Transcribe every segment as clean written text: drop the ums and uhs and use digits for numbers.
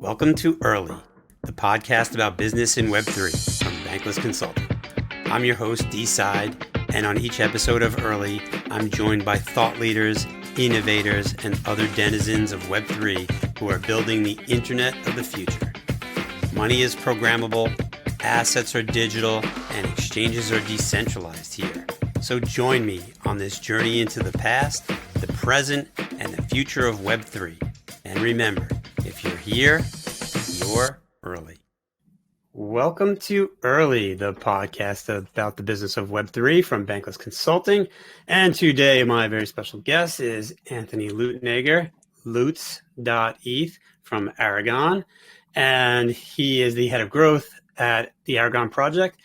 Welcome to Early, the podcast about business in Web3 from Bankless Consulting. I'm your host, DSide, and on each episode of Early, I'm joined by thought leaders, innovators, and other denizens of Web3 who are building the internet of the future. Money is programmable, assets are digital, and exchanges are decentralized here. So join me on this journey into the past, the present, and the future of Web3. And remember, if you're here, you're early. Welcome to Early, the podcast about the business of Web3 from Bankless Consulting. And today, my very special guest is Anthony Leutenegger, Lutz.eth from Aragon. And he is the head of growth at the Aragon project.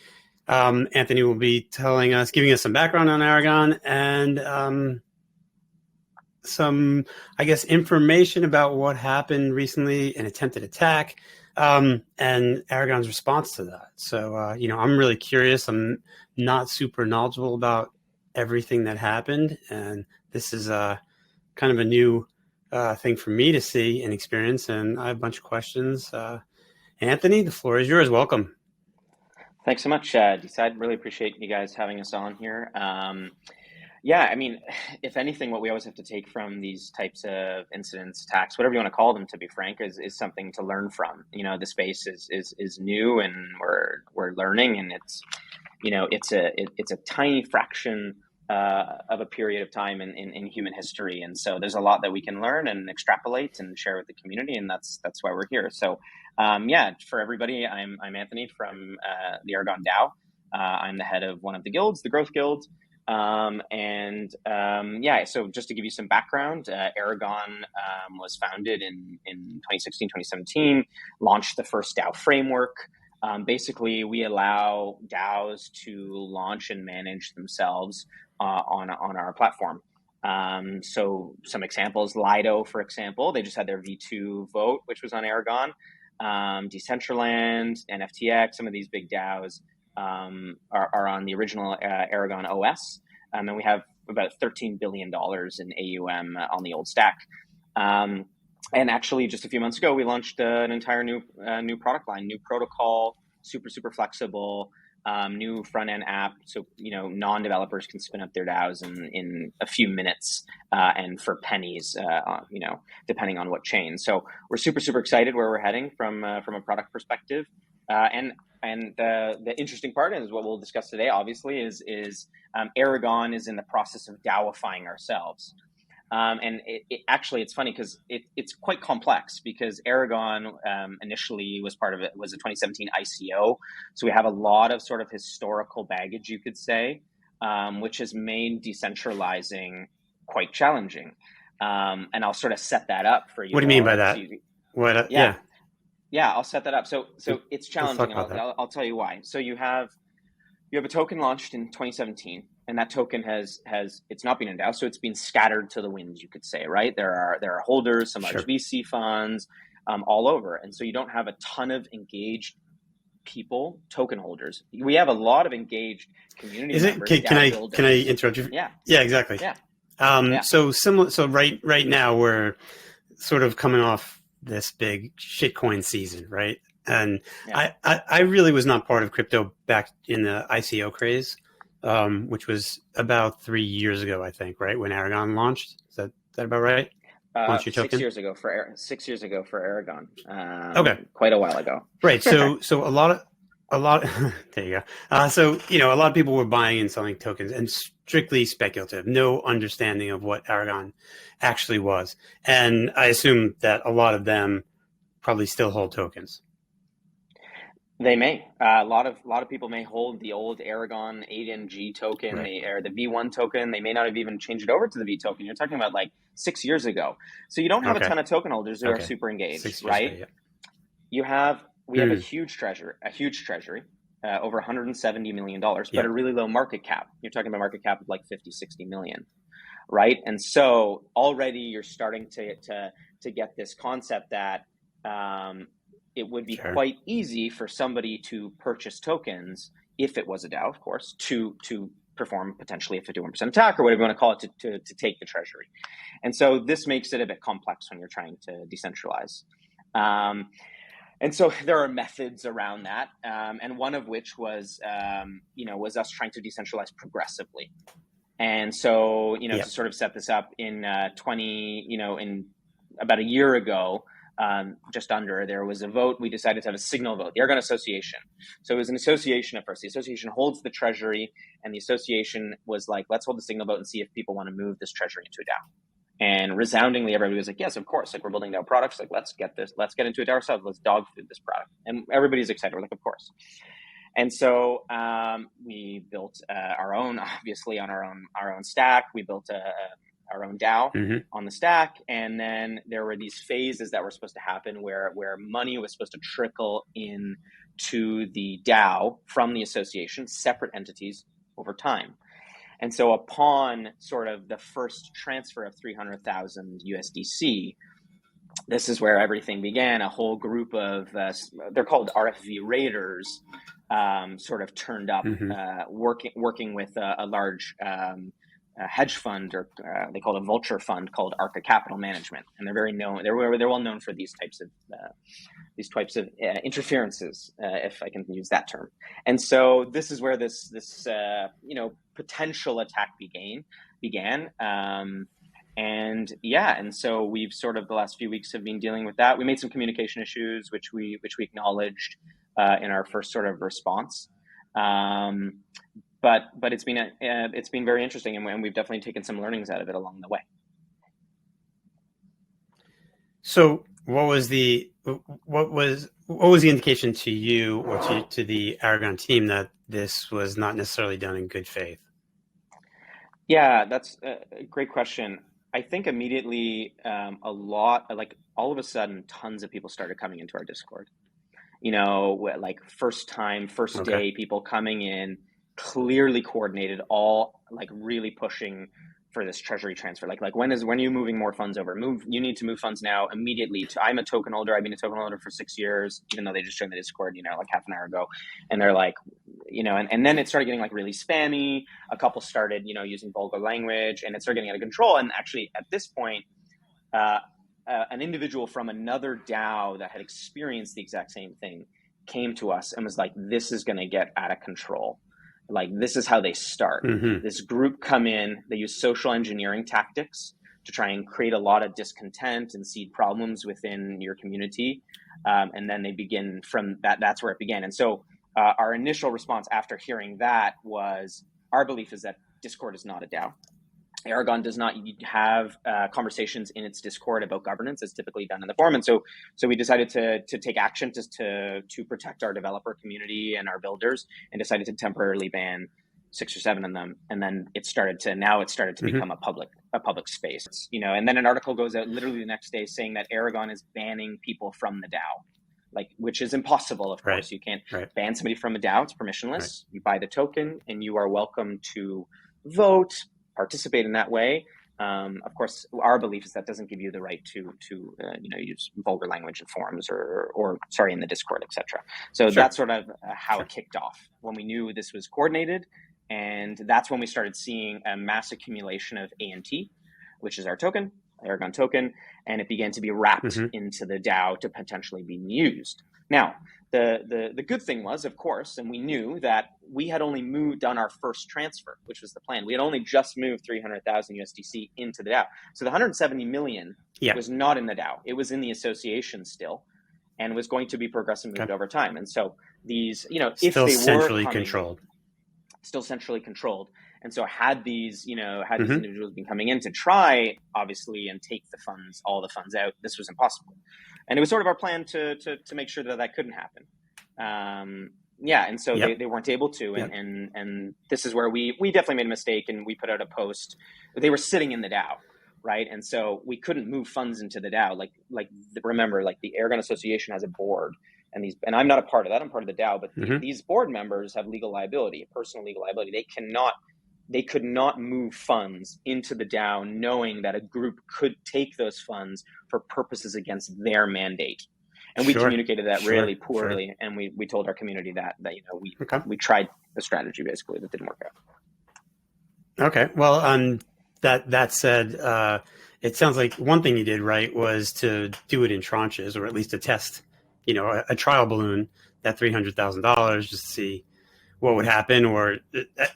Anthony will be giving us some background on Aragon and some, information about what happened recently, an attempted attack, and Aragon's response to that. So, I'm really curious. I'm not super knowledgeable about everything that happened, and this is kind of a new thing for me to see and experience, and I have a bunch of questions. Anthony, the floor is yours. Welcome. Thanks so much, DSide. Really appreciate you guys having us on here. If anything, what we always have to take from these types of incidents, attacks, whatever you want to call them, to be frank, is something to learn from. The space is new, and we're learning, and it's a tiny fraction of a period of time in human history, and so there's a lot that we can learn and extrapolate and share with the community, and that's why we're here. So, for everybody, I'm Anthony from the Aragon DAO. I'm the head of one of the guilds, the Growth Guild. So just to give you some background, Aragon was founded in 2016, 2017, launched the first DAO framework. Basically, we allow DAOs to launch and manage themselves on our platform. So some examples, Lido, for example, they just had their V2 vote, which was on Aragon. Decentraland and FTX, some of these big DAOs are on the original Aragon OS. And we have about $13 billion in AUM on the old stack. And actually, just a few months ago, we launched an entire new product line, new protocol, super flexible, new front end app. So, non-developers can spin up their DAOs in a few minutes and for pennies, depending on what chain. So we're super excited where we're heading from a product perspective. And the interesting part is what we'll discuss today, obviously, is Aragon is in the process of DAOifying ourselves. And it's funny because it's quite complex, because Aragon initially was a 2017 ICO. So we have a lot of sort of historical baggage, you could say, which has made decentralizing quite challenging. And I'll sort of set that up for you. What do you mean by that? Yeah, I'll set that up. So it's challenging. I'll tell you why. So you have a token launched in 2017, and that token has it's not been in DAO, so it's been scattered to the winds, you could say, right? There are holders, some large VC funds, all over, and so you don't have a ton of engaged people, token holders. We have a lot of engaged community members. Can I interrupt you? Yeah, exactly. Yeah. So similar. So right now we're sort of coming off this big shitcoin season, right? And I really was not part of crypto back in the ICO craze, which was about 3 years ago, I think, right? When Aragon launched. Is that about right? 6 years ago for 6 years ago for Aragon. Okay. Quite a while ago. Right. So a lot there you go. A lot of people were buying and selling tokens, and strictly speculative, no understanding of what Aragon actually was. And I assume that a lot of them probably still hold tokens. They may. A lot of people may hold the old Aragon 8NG token, right, or the V1 token. They may not have even changed it over to the V token. You're talking about like 6 years ago. So you don't have a ton of token holders who are super engaged, right? Ago, We have a huge treasury, over $170 million, but a really low market cap. You're talking about market cap of like 50, 60 million, right? And so already you're starting to get this concept that it would be quite easy for somebody to purchase tokens, if it was a DAO, of course, to perform potentially a 51% attack or whatever you want to call it, to take the treasury. And so this makes it a bit complex when you're trying to decentralize. And so there are methods around that, and one of which was, was us trying to decentralize progressively. And so, to sort of set this up in in about a year ago, just under, there was a vote. We decided to have a signal vote, the Aragon Association. So it was an association at first. The association holds the treasury, and the association was like, let's hold the signal vote and see if people want to move this treasury into a DAO. And resoundingly, everybody was like, yes, of course. Like, we're building DAO products. Like, let's get into a DAO ourselves. Let's dog food this product. And everybody's excited. We're like, of course. And so we built our own, obviously, on our own stack. We built our own DAO on the stack. And then there were these phases that were supposed to happen where money was supposed to trickle in to the DAO from the association, separate entities, over time. And so upon sort of the first transfer of 300,000 USDC, this is where everything began. A whole group of, they're called RFV raiders, sort of turned up, working with a large hedge fund, or they call it a vulture fund, called Arca Capital Management, and they're very known. They're well known for these types of interferences, if I can use that term. And so this is where this potential attack began. And so we've sort of, the last few weeks, have been dealing with that. We made some communication issues, which we acknowledged in our first sort of response. But it's been very interesting, and we've definitely taken some learnings out of it along the way. So what was the indication to you or to the Aragon team that this was not necessarily done in good faith? Yeah, that's a great question. I think immediately all of a sudden, tons of people started coming into our Discord. Like first day, people coming in, clearly coordinated, all like really pushing for this treasury transfer. Like when are you moving more funds over? You need to move funds now immediately. I'm a token holder. I've been a token holder for 6 years, even though they just joined the Discord, like half an hour ago. And they're like, and then it started getting like really spammy. A couple started, using vulgar language, and it started getting out of control. And actually at this point, an individual from another DAO that had experienced the exact same thing came to us and was like, this is going to get out of control. Like, this is how they start. This group come in, they use social engineering tactics to try and create a lot of discontent and seed problems within your community. And then they begin from that. That's where it began. And so our initial response after hearing that was, our belief is that Discord is not a DAO. Aragon does not have conversations in its Discord about governance as typically done in the forum. And so we decided to take action to protect our developer community and our builders, and decided to temporarily ban 6 or 7 of them. And then it started to become a public space, and then an article goes out literally the next day saying that Aragon is banning people from the DAO, which is impossible. Of course, you can't ban somebody from a DAO. It's permissionless. You buy the token and you are welcome to vote, participate in that way. Of course, our belief is that doesn't give you the right to use vulgar language in forums or in the Discord, etc. So that's sort of how it kicked off, when we knew this was coordinated. And that's when we started seeing a mass accumulation of ANT, which is our token, Aragon token, and it began to be wrapped into the DAO to potentially be used. Now, the good thing was, of course, and we knew that we had only done our first transfer, which was the plan. We had only just moved 300,000 USDC into the DAO. So the 170 million was not in the DAO. It was in the association still, and was going to be progressively moved over time. And so these, if they were centrally controlled. Still centrally controlled. And so had these individuals been coming in to try, obviously, and take all the funds out, this was impossible. And it was sort of our plan to make sure that couldn't happen. And so they weren't able to. And this is where we definitely made a mistake, and we put out a post. They were sitting in the DAO, right? And so we couldn't move funds into the DAO. Remember, the Aragon Association has a board. And I'm not a part of that. I'm part of the DAO, but these board members have legal liability, personal legal liability. They could not move funds into the DAO knowing that a group could take those funds for purposes against their mandate. And we communicated that really poorly. And we told our community that we tried the strategy basically that didn't work out. Okay. Well, that said, it sounds like one thing you did right was to do it in tranches, or at least to test, a trial balloon, that $300,000, just to see what would happen. Or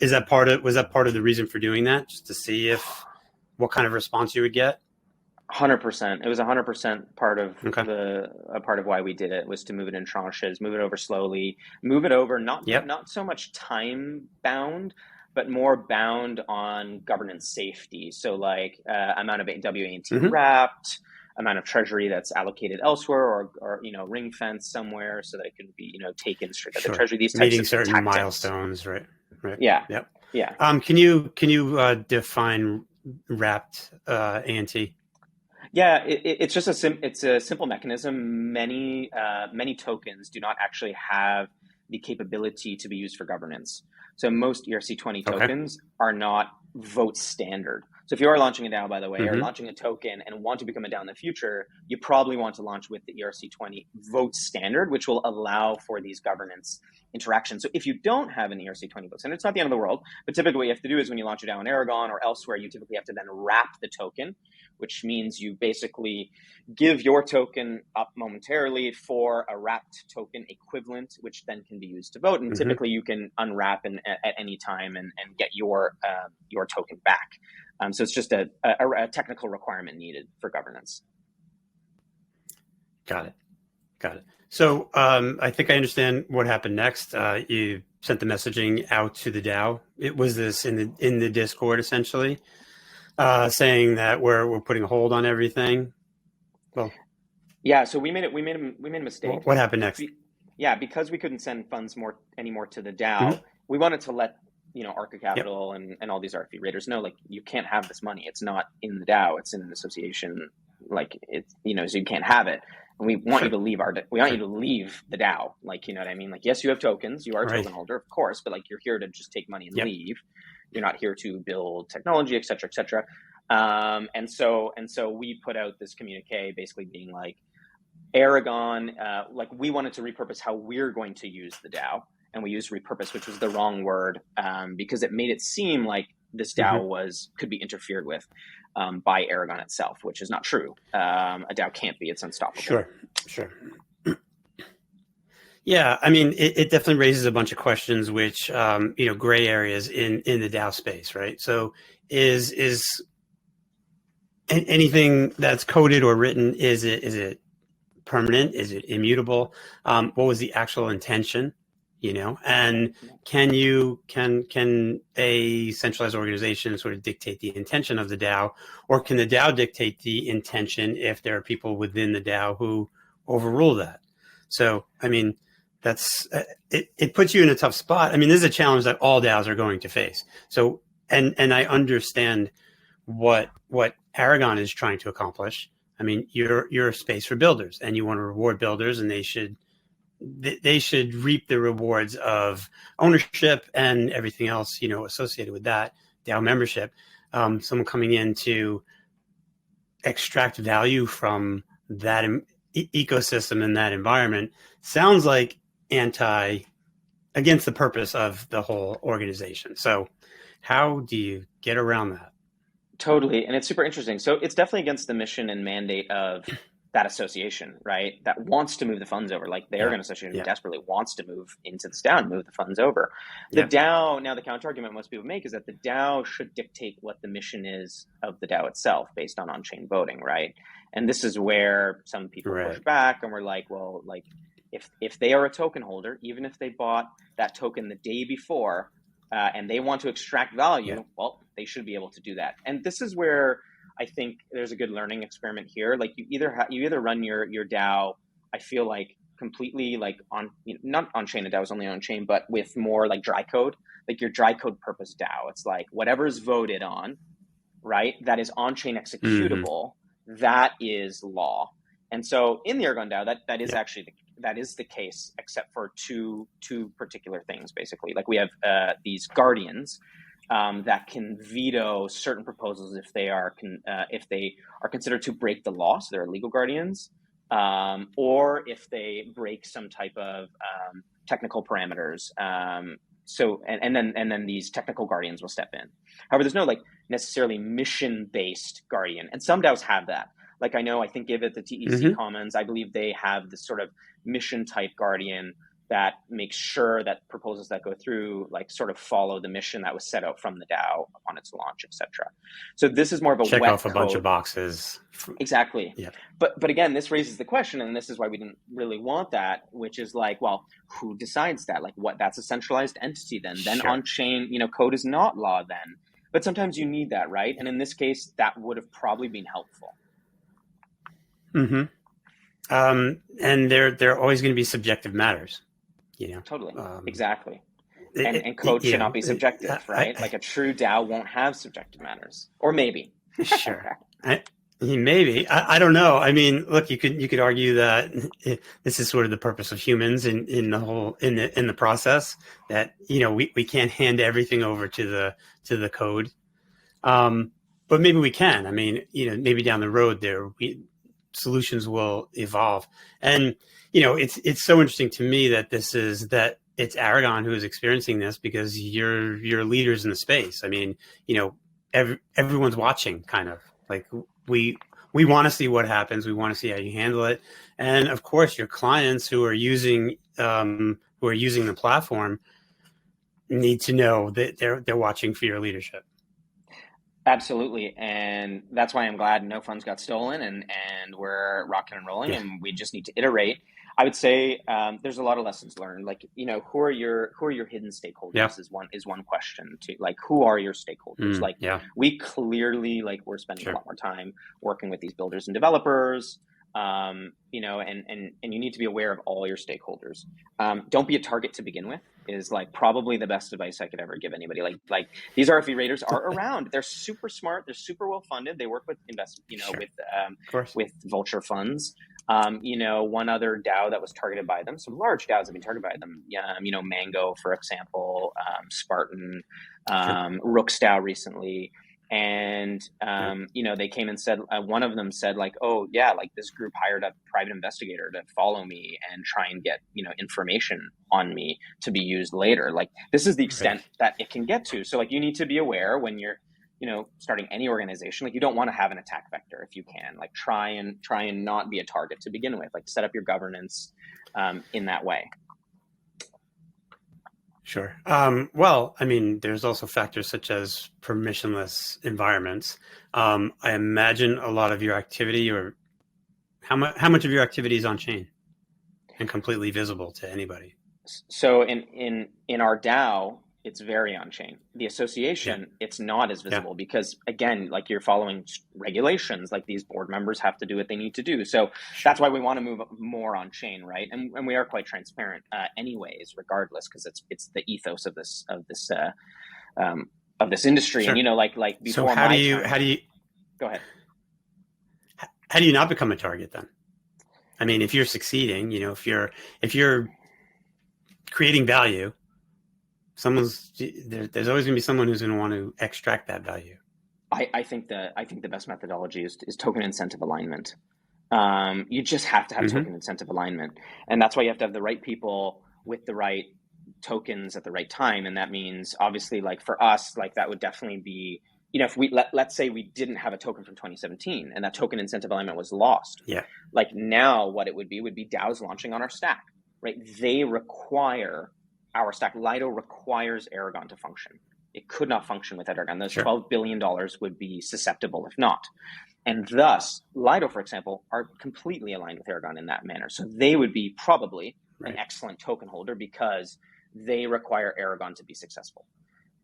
was that part of the reason for doing that, just to see what kind of response you would get? 100%. It was 100% part of Okay. a part of why we did it, was to move it in tranches, move it over slowly, move it over Yep. not so much time bound, but more bound on governance safety. So like amount of WANT Mm-hmm. wrapped, amount of treasury that's allocated elsewhere, or ring fence somewhere so that it can be taken straight out of the treasury. These types Meeting of certain tactics. milestones, right? Yeah. Yep. Yeah. Can you define wrapped ante? Yeah, it's just it's a simple mechanism. Many tokens do not actually have the capability to be used for governance. So most ERC20 tokens are not vote standard. So if you are launching a DAO, by the way, or launching a token and want to become a DAO in the future, you probably want to launch with the ERC20 vote standard, which will allow for these governance interactions. So if you don't have an ERC20 vote standard, it's not the end of the world. But typically what you have to do is when you launch a DAO in Aragon or elsewhere, you typically have to then wrap the token, which means you basically give your token up momentarily for a wrapped token equivalent, which then can be used to vote. And typically you can unwrap at any time and get your token back. So it's just a technical requirement needed for governance. Got it. So I think I understand what happened next. You sent the messaging out to the DAO. It was this in the Discord, essentially, saying that we're putting a hold on everything. Well, yeah. So we made a mistake. What happened next? Because we couldn't send funds anymore to the DAO, we wanted to let Arca Capital and all these RFP raiders know, like, you can't have this money. It's not in the DAO. It's in an association. Like, it's so you can't have it. And we want you to leave you to leave the DAO. Like, you know what I mean? Like, yes, you have tokens. You are a token holder, of course, but like, you're here to just take money and leave. You're not here to build technology, et cetera, et cetera. And so we put out this communique basically being like, Aragon, like, we wanted to repurpose how we're going to use the DAO. And we used repurpose, which was the wrong word, because it made it seem like this DAO could be interfered with by Aragon itself, which is not true. A DAO can't be; it's unstoppable. Sure. Yeah, I mean, it definitely raises a bunch of questions, which gray areas in the DAO space, right? So, is anything that's coded or written, is it permanent? Is it immutable? What was the actual intention? And can a centralized organization sort of dictate the intention of the DAO, or can the DAO dictate the intention if there are people within the DAO who overrule that? So, I mean, that's it puts you in a tough spot. I mean, this is a challenge that all DAOs are going to face. So, and I understand what Aragon is trying to accomplish. I mean, you're a space for builders, and you want to reward builders, and they should reap the rewards of ownership and everything else, associated with that DAO membership. Someone coming in to extract value from that ecosystem and that environment sounds like against the purpose of the whole organization. So how do you get around that? Totally. And it's super interesting. So it's definitely against the mission and mandate of that association, right? That wants to move the funds over. Like, the Aragon Association desperately wants to move into this DAO and move the funds over. The DAO, now the counter argument most people make is that the DAO should dictate what the mission is of the DAO itself based on on-chain voting, right? And this is where some people push back, and we're like, well, like, if they are a token holder, even if they bought that token the day before, and they want to extract value, well, they should be able to do that. And this is where I think there's a good learning experiment here. Like, you either run your DAO, I feel like, completely like not on chain. A DAO is only on chain, but with more like dry code, like your dry code purpose DAO. It's like whatever's voted on, right? That is on chain executable. That is law. And so in the Aragon DAO, that is actually that is the case, except for two particular things. Basically, like, we have these guardians that can veto certain proposals if they are considered to break the law, so they're legal guardians, or if they break some type of technical parameters. So and then these technical guardians will step in. However, there's no like necessarily mission-based guardian, and some DAOs have that. Like I think Give It the TEC Commons, I believe they have this sort of mission type guardian that makes sure that proposals that go through like sort of follow the mission that was set out from the DAO upon its launch, etc. So this is more of a check wet off a bunch of boxes. Exactly. Yeah. But again, this raises the question, and this is why we didn't really want that, which is like, well, who decides that? Like, what? That's a centralized entity then. Then Sure. on chain, code is not law then. But sometimes you need that, right? And in this case, that would have probably been helpful. And they're always going to be subjective matters. Totally. Exactly. And code should not be subjective, right? Like a true DAO won't have subjective matters, or maybe. Sure. Maybe. I don't know. I mean, look, you could argue that this is sort of the purpose of humans in the whole in the process, that we can't hand everything over to the code, but maybe we can. I mean, maybe down the road solutions will evolve, and it's so interesting to me that it's Aragon who is experiencing this, because you're leaders in the space. I mean, everyone's watching, kind of like we want to see what happens. We want to see how you handle it. And of course, your clients who are using the platform need to know that they're watching for your leadership. Absolutely. And that's why I'm glad no funds got stolen and we're rocking and rolling, and we just need to iterate. I would say there's a lot of lessons learned. Like, who are your hidden stakeholders is one question too. Like, who are your stakeholders? We clearly we're spending a lot more time working with these builders and developers. And you need to be aware of all your stakeholders. Don't be a target to begin with is probably the best advice I could ever give anybody. Like these RFE raters are around. They're super smart. They're super well funded. They work with with vulture funds. One other DAO that was targeted by them, some large DAOs have been targeted by them. Mango, for example, Spartan, Rook's DAO recently. And, they came and said, one of them said this group hired a private investigator to follow me and try and get, information on me to be used later. This is the extent that it can get to. So you need to be aware when you're, starting any organization, you don't want to have an attack vector if you can. Try and not be a target to begin with. Set up your governance in that way. Sure. Well, I mean, there's also factors such as permissionless environments. I imagine a lot of your activity, or how much of your activity is on chain and completely visible to anybody? So in our DAO, it's very on chain. The association, it's not as visible because, again, you're following regulations. These board members have to do what they need to do. So that's why we want to move more on chain, right? And we are quite transparent, anyways, regardless, because it's the ethos of this industry. Sure. And before so how do you go ahead? How do you not become a target then? I mean, if you're succeeding, if you're creating value, there's always going to be someone who's going to want to extract that value. I think the best methodology is token incentive alignment. You just have to have token incentive alignment, and that's why you have to have the right people with the right tokens at the right time. And that means obviously, for us, that would definitely be, if we let's say we didn't have a token from 2017 and that token incentive alignment was lost. Yeah. Now what it would be DAOs launching on our stack, right? They require our stack. Lido requires Aragon to function. It could not function without Aragon. Those $12 billion would be susceptible if not. And thus, Lido, for example, are completely aligned with Aragon in that manner. So they would be probably an excellent token holder because they require Aragon to be successful.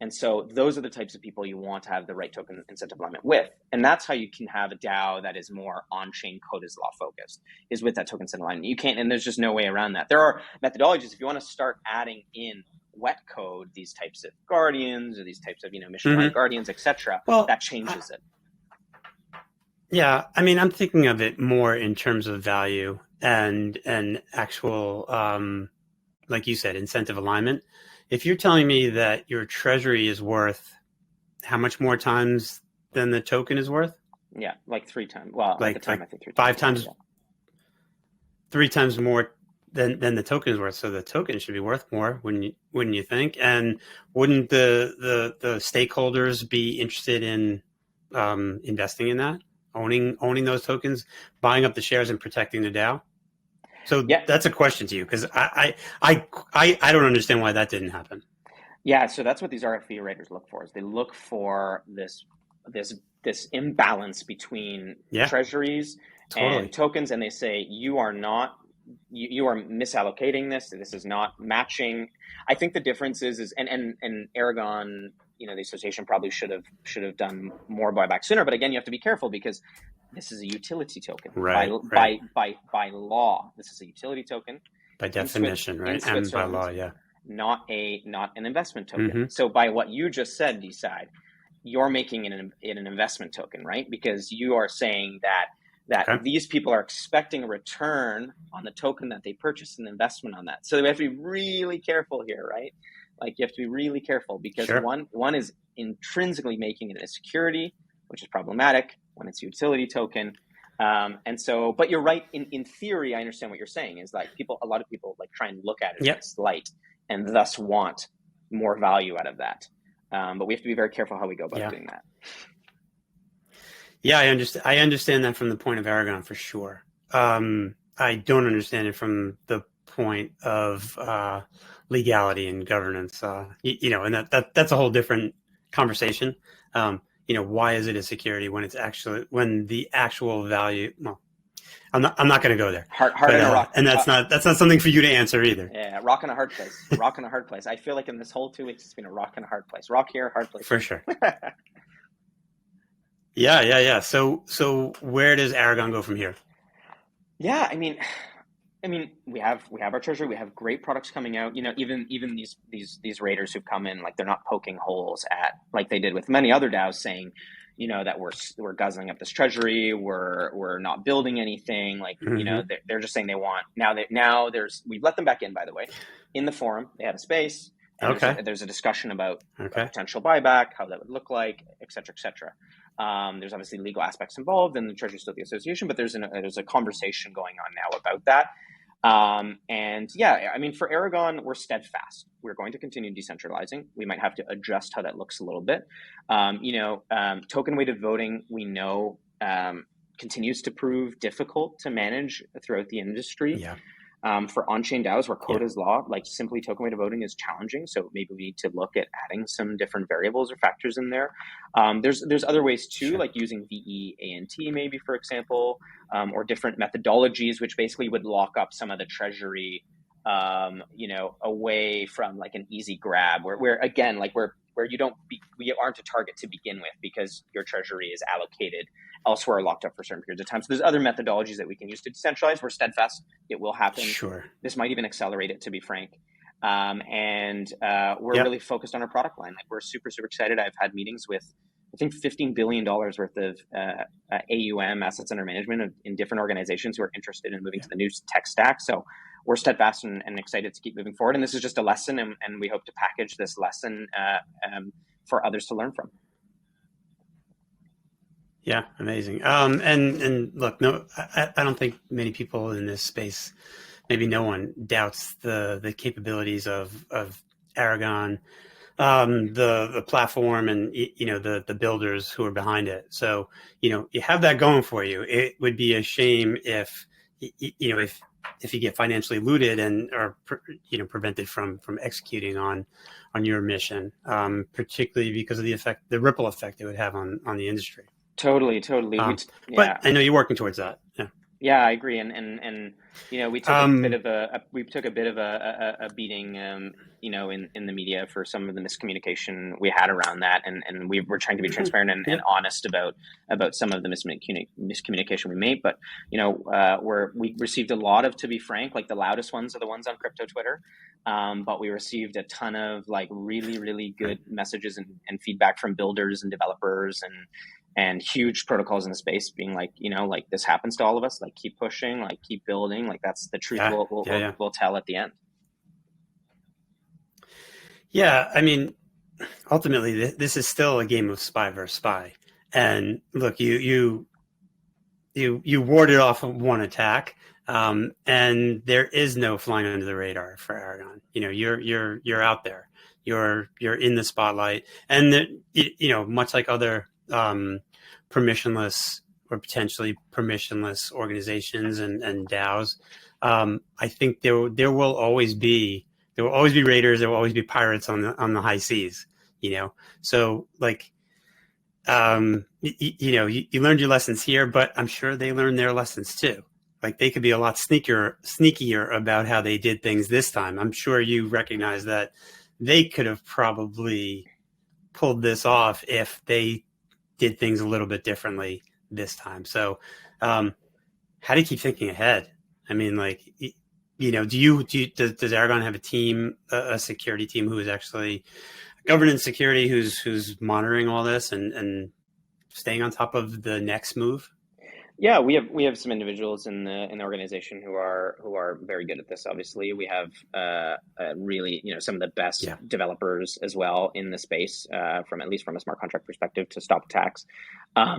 And so those are the types of people you want to have the right token incentive alignment with. And that's how you can have a DAO that is more on-chain code is law focused, is with that token incentive alignment. You can't, and there's just no way around that. There are methodologies if you want to start adding in wet code, these types of guardians or these types of, mission guardians, etc. Well, that changes it. Yeah. I mean, I'm thinking of it more in terms of value and actual, like you said, incentive alignment. If you're telling me that your treasury is worth how much more times than the token is worth? Yeah, 3 times. Well, at the time, I think 3 times. 5 times, 3 times more than the token is worth. So the token should be worth more, wouldn't you think? And wouldn't the stakeholders be interested in investing in that, owning those tokens, buying up the shares and protecting the DAO? So Yeah. that's a question to you, because I don't understand why that didn't happen. Yeah, so that's what these RFP writers look for. Is they look for this imbalance between treasuries and tokens, and they say you are misallocating this. This is not matching. I think the difference is and Aragon, the association probably should have done more buyback sooner. But again, you have to be careful because this is a utility token. Right. By law, this is a utility token. By definition, right? And by law, yeah. Not an investment token. Mm-hmm. So by what you just said, DSide, you're making it an investment token, right? Because you are saying that these people are expecting a return on the token that they purchased, an investment on that. So we have to be really careful here, right? Like you have to be really careful because one is intrinsically making it a security, which is problematic when it's a utility token. And so, but you're right. In theory, I understand what you're saying is like a lot of people like try and look at it in this light and thus want more value out of that. But we have to be very careful how we go about doing that. Yeah, I understand that from the point of Aragon for sure. I don't understand it from the point of legality and governance. And that's a whole different conversation. Why is it a security when the actual value? Well, I'm not going to go there. Hard in a rock, and that's not something for you to answer either. Yeah, rock in a hard place. Rock in a hard place. I feel like in this whole 2 weeks, it's been a rock in a hard place. Rock here, hard place. For sure. Yeah. So where does Aragon go from here? Yeah, I mean, we have our treasury. We have great products coming out. Even these raiders who've come in, like they're not poking holes at like they did with many other DAOs, saying, that we're guzzling up this treasury. We're not building anything. Like they're just saying they want we've let them back in, by the way, in the forum. They have a space. And there's a discussion about potential buyback, how that would look like, et cetera, et cetera. There's obviously legal aspects involved, and the treasury is still the association, but there's a conversation going on now about that. For Aragon, we're steadfast. We're going to continue decentralizing. We might have to adjust how that looks a little bit. Token weighted voting, we know, continues to prove difficult to manage throughout the industry. Yeah. For on-chain DAOs where code is law, like simply token weighted voting is challenging. So maybe we need to look at adding some different variables or factors in there. There's other ways too, like using VEANT maybe, for example, or different methodologies, which basically would lock up some of the treasury, away from like an easy grab where again, like where we aren't a target to begin with because your treasury is allocated elsewhere, locked up for certain periods of time. So there's other methodologies that we can use to decentralize. We're steadfast. It will happen. Sure. This might even accelerate it, to be frank. We're really focused on our product line. Like we're super, super excited. I've had meetings with, I think, $15 billion worth of AUM, assets under management, in different organizations who are interested in moving to the new tech stack. So we're steadfast and excited to keep moving forward. And this is just a lesson, and we hope to package this lesson for others to learn from. Yeah, amazing. And look, no, I don't think many people in this space, maybe no one, doubts the capabilities of Aragon, the platform, and the builders who are behind it. So you have that going for you. It would be a shame if you get financially looted and are prevented from executing on your mission, particularly because of the ripple effect it would have on the industry. Totally. But I know you're working towards that. Yeah. Yeah, I agree. And we took a bit of a beating, in the media for some of the miscommunication we had around that, and we were trying to be transparent and honest about some of the miscommunication we made. But we received a lot of, to be frank, like the loudest ones are the ones on crypto Twitter. But we received a ton of like really, really good messages and feedback from builders and developers and huge protocols in the space being like, like this happens to all of us, like keep pushing, like keep building, like that's the truth. We'll tell at the end. Yeah. I mean, ultimately this is still a game of spy versus spy. And look, you warded off one attack. And there is no flying under the radar for Aragon. You're out there. You're in the spotlight, and much like other permissionless or potentially permissionless organizations and DAOs, I think there will always be raiders. There will always be pirates on the high seas. So like. You learned your lessons here, but I'm sure they learned their lessons too. Like they could be a lot sneakier about how they did things this time. I'm sure you recognize that they could have probably pulled this off if they did things a little bit differently this time. So, how do you keep thinking ahead? I mean, like, does Aragon have a team, a security team who is actually governance security, who's monitoring all this and staying on top of the next move? Yeah, we have some individuals in the organization who are very good at this. Obviously, we have really some of the best developers as well in the space, from at least from a smart contract perspective, to stop attacks.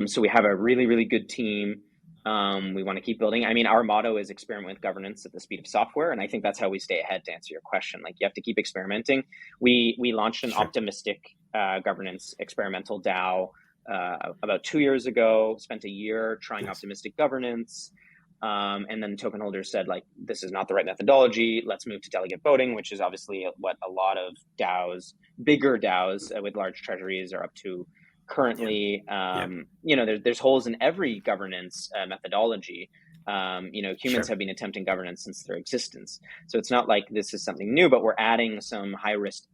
So we have a really good team. We want to keep building. I mean, our motto is experiment with governance at the speed of software, and I think that's how we stay ahead. To answer your question, like you have to keep experimenting. We launched an optimistic governance experimental DAO. About 2 years ago, spent a year trying optimistic governance. And then token holders said, like, this is not the right methodology. Let's move to delegate voting, which is obviously what a lot of DAOs, bigger DAOs with large treasuries are up to currently. There's holes in every governance methodology. Humans have been attempting governance since their existence. So it's not like this is something new, but we're adding some high risk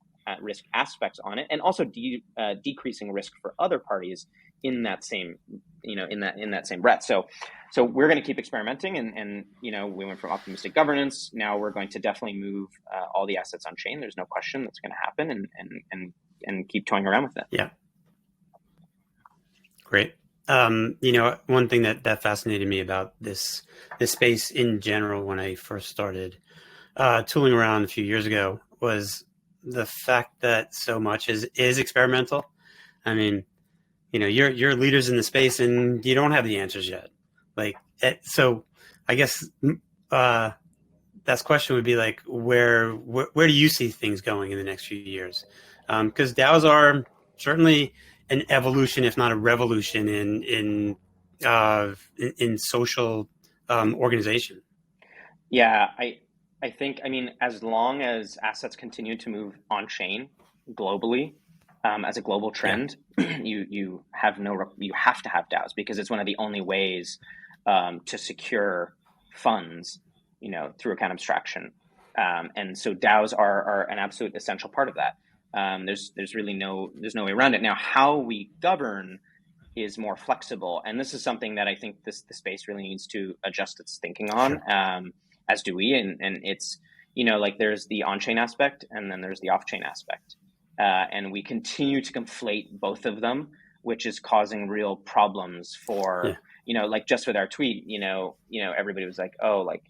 aspects on it, and also decreasing risk for other parties in that same same breath. So we're going to keep experimenting, and we went from optimistic governance. Now we're going to definitely move all the assets on chain. There's no question that's going to happen, and keep toying around with it. Yeah, great. One thing that fascinated me about this space in general when I first started tooling around a few years ago was the fact that so much is experimental. I mean, you're leaders in the space and you don't have the answers yet. So I guess that's question would be like, where do you see things going in the next few years? Because DAOs are certainly an evolution, if not a revolution, in social organization. Yeah, I think, as long as assets continue to move on chain globally, as a global trend, you have to have DAOs, because it's one of the only ways to secure funds, through account abstraction. And so DAOs are an absolute essential part of that. There's really no way around it. Now, how we govern is more flexible, and this is something that I think the space really needs to adjust its thinking on. Sure. As do we, and it's there's the on-chain aspect and then there's the off-chain aspect, and we continue to conflate both of them, which is causing real problems for just with our tweet. Everybody was like, oh, like,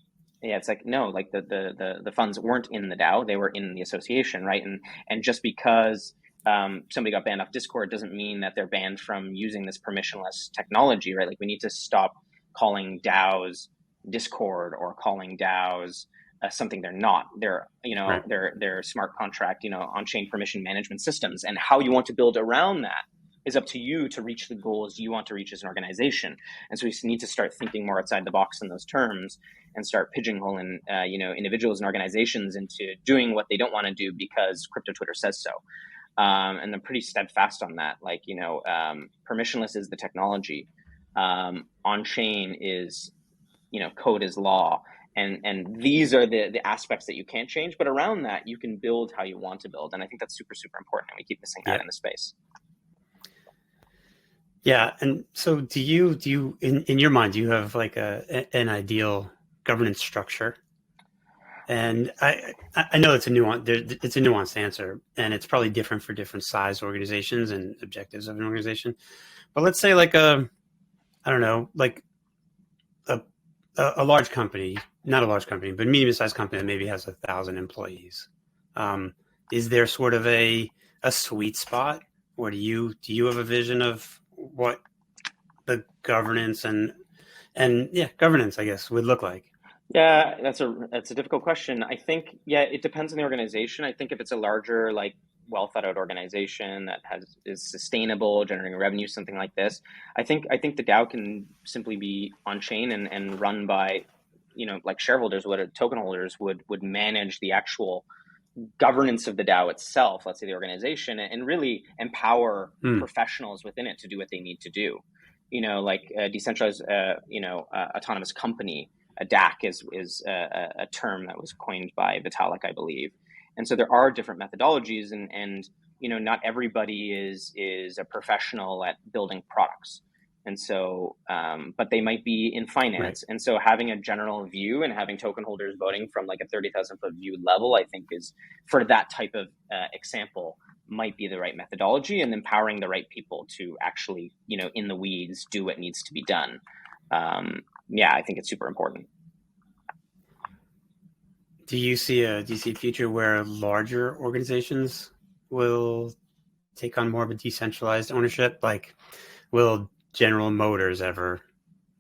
yeah, it's like, no, like the funds weren't in the DAO, they were in the association, right? And just because somebody got banned off Discord doesn't mean that they're banned from using this permissionless technology, right? Like, we need to stop calling DAOs Discord or calling DAOs something they're not. They're right. they're smart contract, on-chain permission management systems, and how you want to build around that is up to you to reach the goals you want to reach as an organization. And so we need to start thinking more outside the box in those terms and start pigeonholing individuals and organizations into doing what they don't want to do because crypto Twitter says so. And I'm pretty steadfast on that. Like, permissionless is the technology. On-chain is, code is law. And these are the aspects that you can't change, but around that, you can build how you want to build. And I think that's super, super important. And we keep missing that in the space. Yeah. And so do you, in your mind, do you have like an ideal governance structure? And I know it's a nuanced answer, and it's probably different for different size organizations and objectives of an organization. But let's say like a large company, not a large company, but medium-sized company that maybe has 1,000 employees. Is there sort of a sweet spot, or do you have a vision of what the governance and governance, I guess, would look like? Yeah, that's a difficult question. I think, yeah, it depends on the organization. I think if it's a larger, like, well thought out organization that is sustainable, generating revenue, something like this, I think the DAO can simply be on chain and run by, like shareholders, what token holders would manage the actual governance of the DAO itself, let's say the organization, and really empower Hmm. professionals within it to do what they need to do. Like a decentralized, autonomous company, a DAC is a term that was coined by Vitalik, I believe. And so there are different methodologies, and not everybody is a professional at building products. And so, but they might be in Right. finance. And so having a general view and having token holders voting from like a 30,000 foot view level, I think is for that type of example might be the right methodology, and empowering the right people to actually, in the weeds, do what needs to be done. Yeah, I think it's super important. Do you see a future where larger organizations will take on more of a decentralized ownership? Like, will General Motors ever,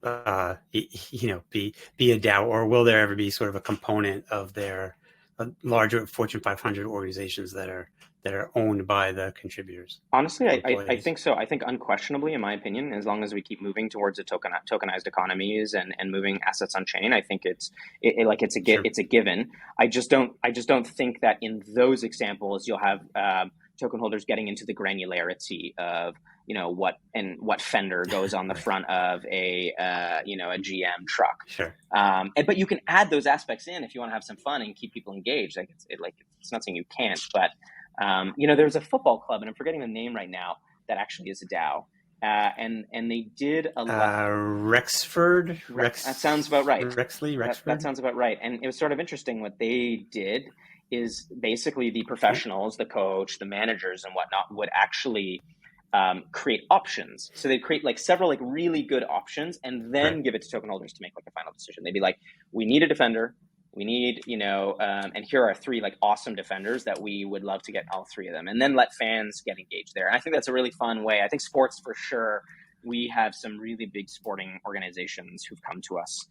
be a DAO, or will there ever be sort of a component of their larger Fortune 500 organizations that are owned by the contributors Honestly, or I employees? think so. I think unquestionably, in my opinion, as long as we keep moving towards a tokenized economies and moving assets on chain, I think Sure. it's a given. I just don't think that in those examples you'll have token holders getting into the granularity of what fender goes on the Right. front of a GM truck. Sure. But you can add those aspects in if you want to have some fun and keep people engaged. It's not saying you can't, but there's a football club, and I'm forgetting the name right now, that actually is a DAO, and they did a lot. Rexford, That sounds about right. That Rexford. sounds about right. And it was sort of interesting what they did is basically the Okay. professionals, the coach, the managers, and whatnot would actually create options. So they'd create like several like really good options, and Right. then give it to token holders to make like a final decision. They'd be like, we need a defender. We need, and here are three like awesome defenders that we would love to get all three of them, and then let fans get engaged there. And I think that's a really fun way. I think sports for sure. We have some really big sporting organizations who've come to us,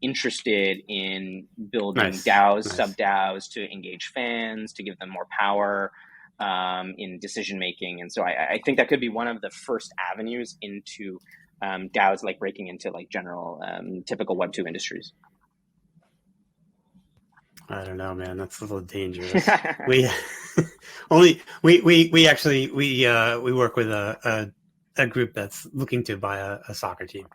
interested in building Nice. DAOs, sub Nice. DAOs to engage fans, to give them more power in decision making. And so I think that could be one of the first avenues into DAOs, like breaking into like general typical Web2 industries. I don't know, man. That's a little dangerous. We only we actually we work with a group that's looking to buy a soccer team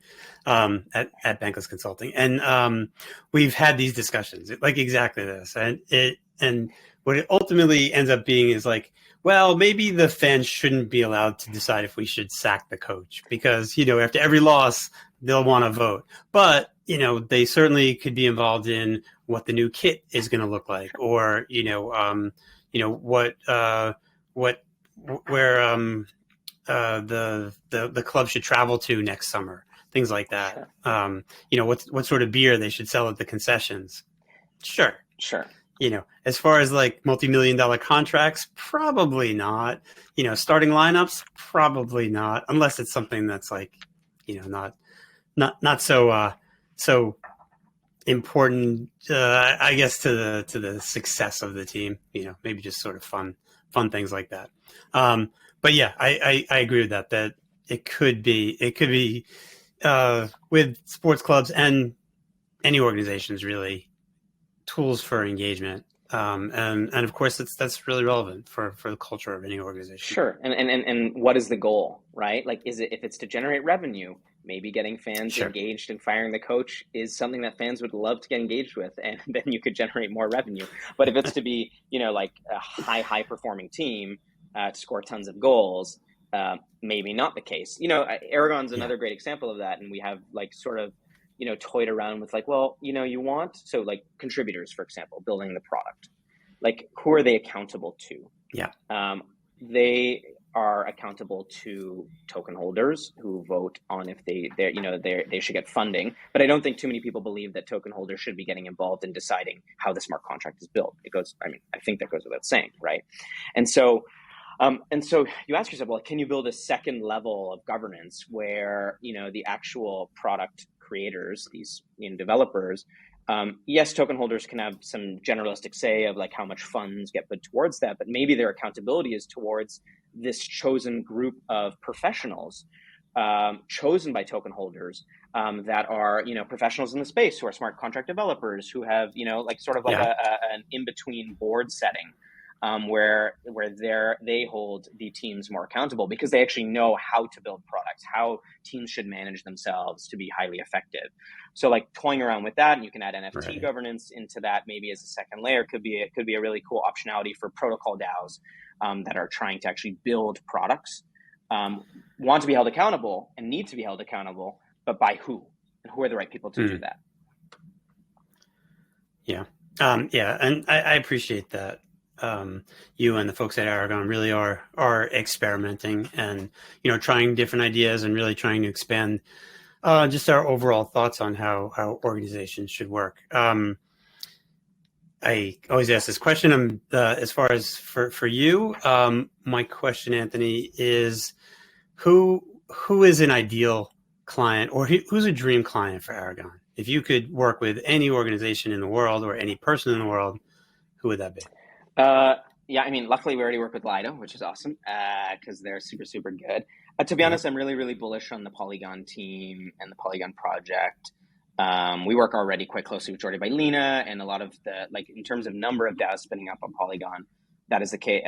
at Bankless Consulting, and we've had these discussions like exactly this, and what it ultimately ends up being is like, well, maybe the fans shouldn't be allowed to decide if we should sack the coach because after every loss they'll want to vote, but they certainly could be involved in what the new kit is going to look like, or what where the club should travel to next summer, things like that. Sure. What sort of beer they should sell at the concessions. Sure. Sure. As far as like multi-million-dollar contracts, probably not. Starting lineups, probably not, unless it's something that's like, not so important, I guess, to the success of the team. Maybe just sort of fun things like that. But yeah, I agree with that. That it could be with sports clubs and any organizations really tools for engagement. And of course that's really relevant for the culture of any organization. Sure. And what is the goal, right? Like, if it's to generate revenue, maybe getting fans Sure. engaged and firing the coach is something that fans would love to get engaged with, and then you could generate more revenue. But if it's to be, like a high performing team to score tons of goals, maybe not the case. Aragon's Yeah. another great example of that, and we have like sort of toyed around with like, well, you want, so like contributors, for example, building the product, like who are they accountable to? Yeah. They are accountable to token holders who vote on if they should get funding. But I don't think too many people believe that token holders should be getting involved in deciding how the smart contract is built. I think that goes without saying, right? And so you ask yourself, well, can you build a second level of governance where the actual product creators, these developers, Yes, token holders can have some generalistic say of like how much funds get put towards that, but maybe their accountability is towards this chosen group of professionals chosen by token holders that are, professionals in the space who are smart contract developers who have, like sort of like an in-between board setting where they hold the teams more accountable because they actually know how to build products, how teams should manage themselves to be highly effective. So like toying around with that, and you can add NFT governance into that maybe as a second layer could be a really cool optionality for protocol DAOs that are trying to actually build products, want to be held accountable and need to be held accountable, but by who? And who are the right people to do that? Yeah. And I appreciate that. You and the folks at Aragon really are experimenting and, trying different ideas and really trying to expand just our overall thoughts on how organizations should work. I always ask this question. As far as for you, my question, Anthony, is who is an ideal client or who's a dream client for Aragon? If you could work with any organization in the world or any person in the world, who would that be? Yeah, I mean, luckily we already work with Lido, which is awesome because they're super, super good. To be honest, I'm really, really bullish on the Polygon team and the Polygon project. We work already quite closely with Jordi Bailina and a lot of in terms of number of DAOs spinning up on Polygon, that is the case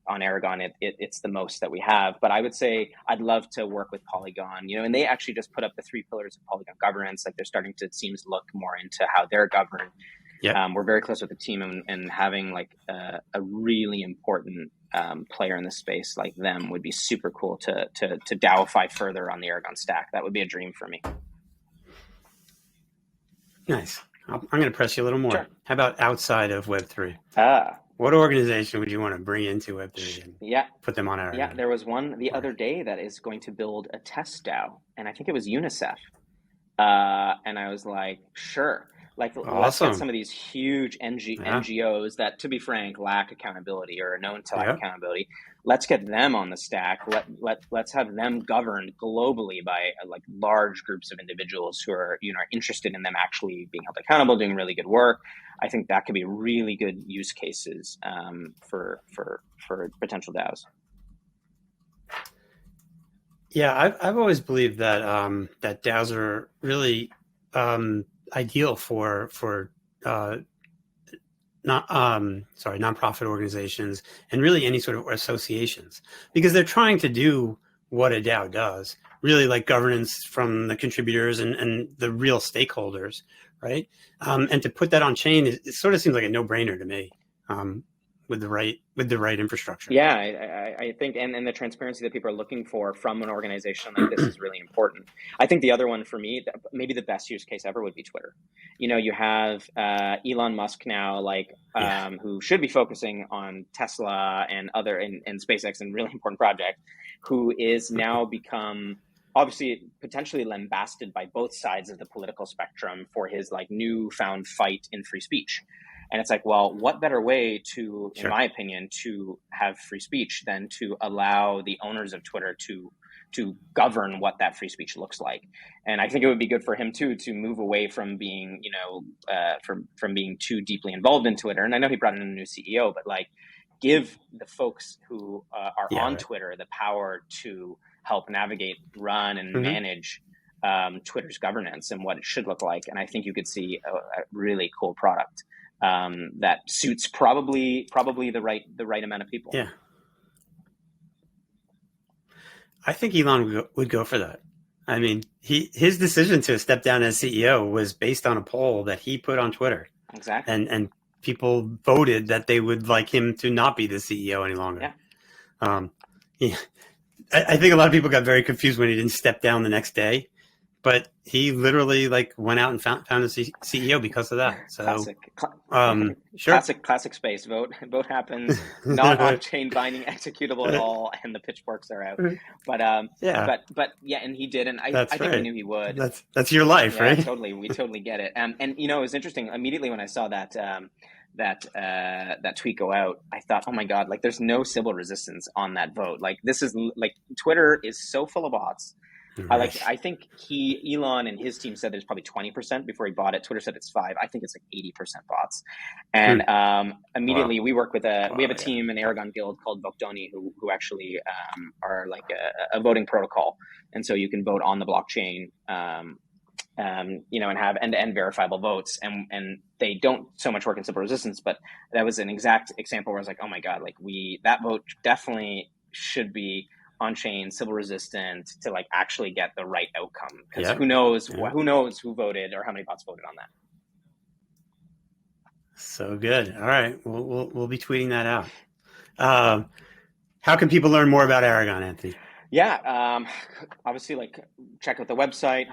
on Aragon. It's the most that we have. But I would say I'd love to work with Polygon, and they actually just put up the 3 pillars of Polygon governance. Like they're starting to, it seems, look more into how they're governed. Yep. We're very close with the team and having like a really important player in the space like them would be super cool to DAOify further on the Aragon stack. That would be a dream for me. Nice. I'm going to press you a little more. Sure. How about outside of Web3? What organization would you want to bring into Web3 and put them on Aragon? Yeah, there was one the other day that is going to build a test DAO, and I think it was UNICEF. And I was like, sure. Like, awesome. Let's get some of these huge NGOs that, to be frank, lack accountability or are known to lack accountability. Let's get them on the stack. Let's have them governed globally by like large groups of individuals who are interested in them actually being held accountable, doing really good work. I think that could be really good use cases for potential DAOs. Yeah, I've always believed that that DAOs are really ideal for nonprofit organizations and really any sort of associations, because they're trying to do what a DAO does, really like governance from the contributors and the real stakeholders, right? And to put that on chain, it sort of seems like a no-brainer to me. With the right infrastructure. Yeah, I think, and the transparency that people are looking for from an organization like this is really important. I think the other one for me, maybe the best use case ever would be Twitter. You have Elon Musk now, who should be focusing on Tesla and other and SpaceX and really important project, who is now become obviously potentially lambasted by both sides of the political spectrum for his like newfound fight in free speech. And it's like, well, what better way to, in my opinion, to have free speech than to allow the owners of Twitter to govern what that free speech looks like? And I think it would be good for him too to move away from being, from being too deeply involved in Twitter. And I know he brought in a new CEO, but like, give the folks who are on Twitter the power to help navigate, run, and manage Twitter's governance and what it should look like. And I think you could see a really cool product that suits probably the right amount of people. Yeah, I think Elon would go for that. I mean, his decision to step down as CEO was based on a poll that he put on Twitter. Exactly, and people voted that they would like him to not be the CEO any longer. Yeah. I think a lot of people got very confused when he didn't step down the next day. But he literally went out and found a CEO because of that. So, classic space vote. Vote happens, not on chain binding, executable at all, and the pitchforks are out. But and he did, and I think we knew he would. That's your life, right? Totally, we totally get it. And it was interesting. Immediately when I saw that tweet go out, I thought, oh my God, there's no civil resistance on that vote. This is Twitter is so full of bots. Right. I think Elon and his team said there's probably 20% before he bought it. Twitter said it's 5. I think it's like 80% bots. And immediately Wow. we work with we have a Yeah. team in Aragon Guild called Votoni who actually are like a voting protocol. And so you can vote on the blockchain, and have end-to-end verifiable votes. And they don't so much work in simple resistance, but that was an exact example where I was like, oh my God, like that vote definitely should be on-chain, civil resistant to like actually get the right outcome. Because who knows who voted or how many bots voted on that. So good. All right. We'll be tweeting that out. How can people learn more about Aragon, Anthony? Yeah, obviously, like check out the website,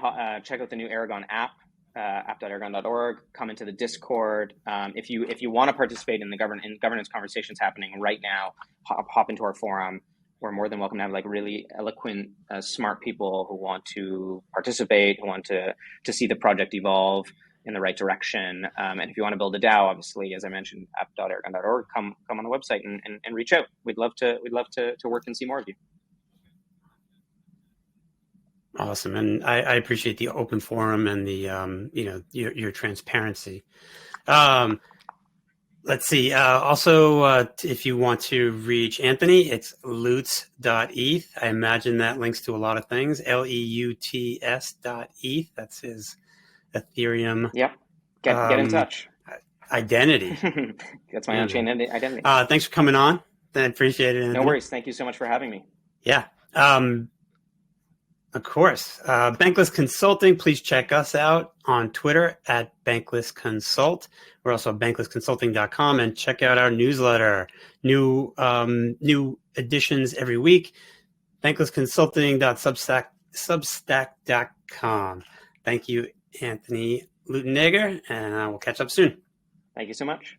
check out the new Aragon app, app.aragon.org. Come into the Discord. If you want to participate in the governance conversations happening right now, hop into our forum. We're more than welcome to have like really eloquent, smart people who want to participate, who want to see the project evolve in the right direction. And if you want to build a DAO, obviously, as I mentioned, app.aragon.org, come on the website and reach out. We'd love to work and see more of you. Awesome. And I appreciate the open forum and the, your transparency. Let's see. Also, if you want to reach Anthony, it's leuts.eth. I imagine that links to a lot of things. LEUTS.eth. That's his Ethereum. Yep. Get in touch. Identity. That's my on-chain identity. Thanks for coming on. I appreciate it, Anthony. No worries. Thank you so much for having me. Yeah. Of course. Bankless Consulting, please check us out on Twitter at Bankless Consult. We're also at banklessconsulting.com, and check out our newsletter. New editions every week. banklessconsulting.substack.com. Thank you, Anthony Leutenegger, and we'll catch up soon. Thank you so much.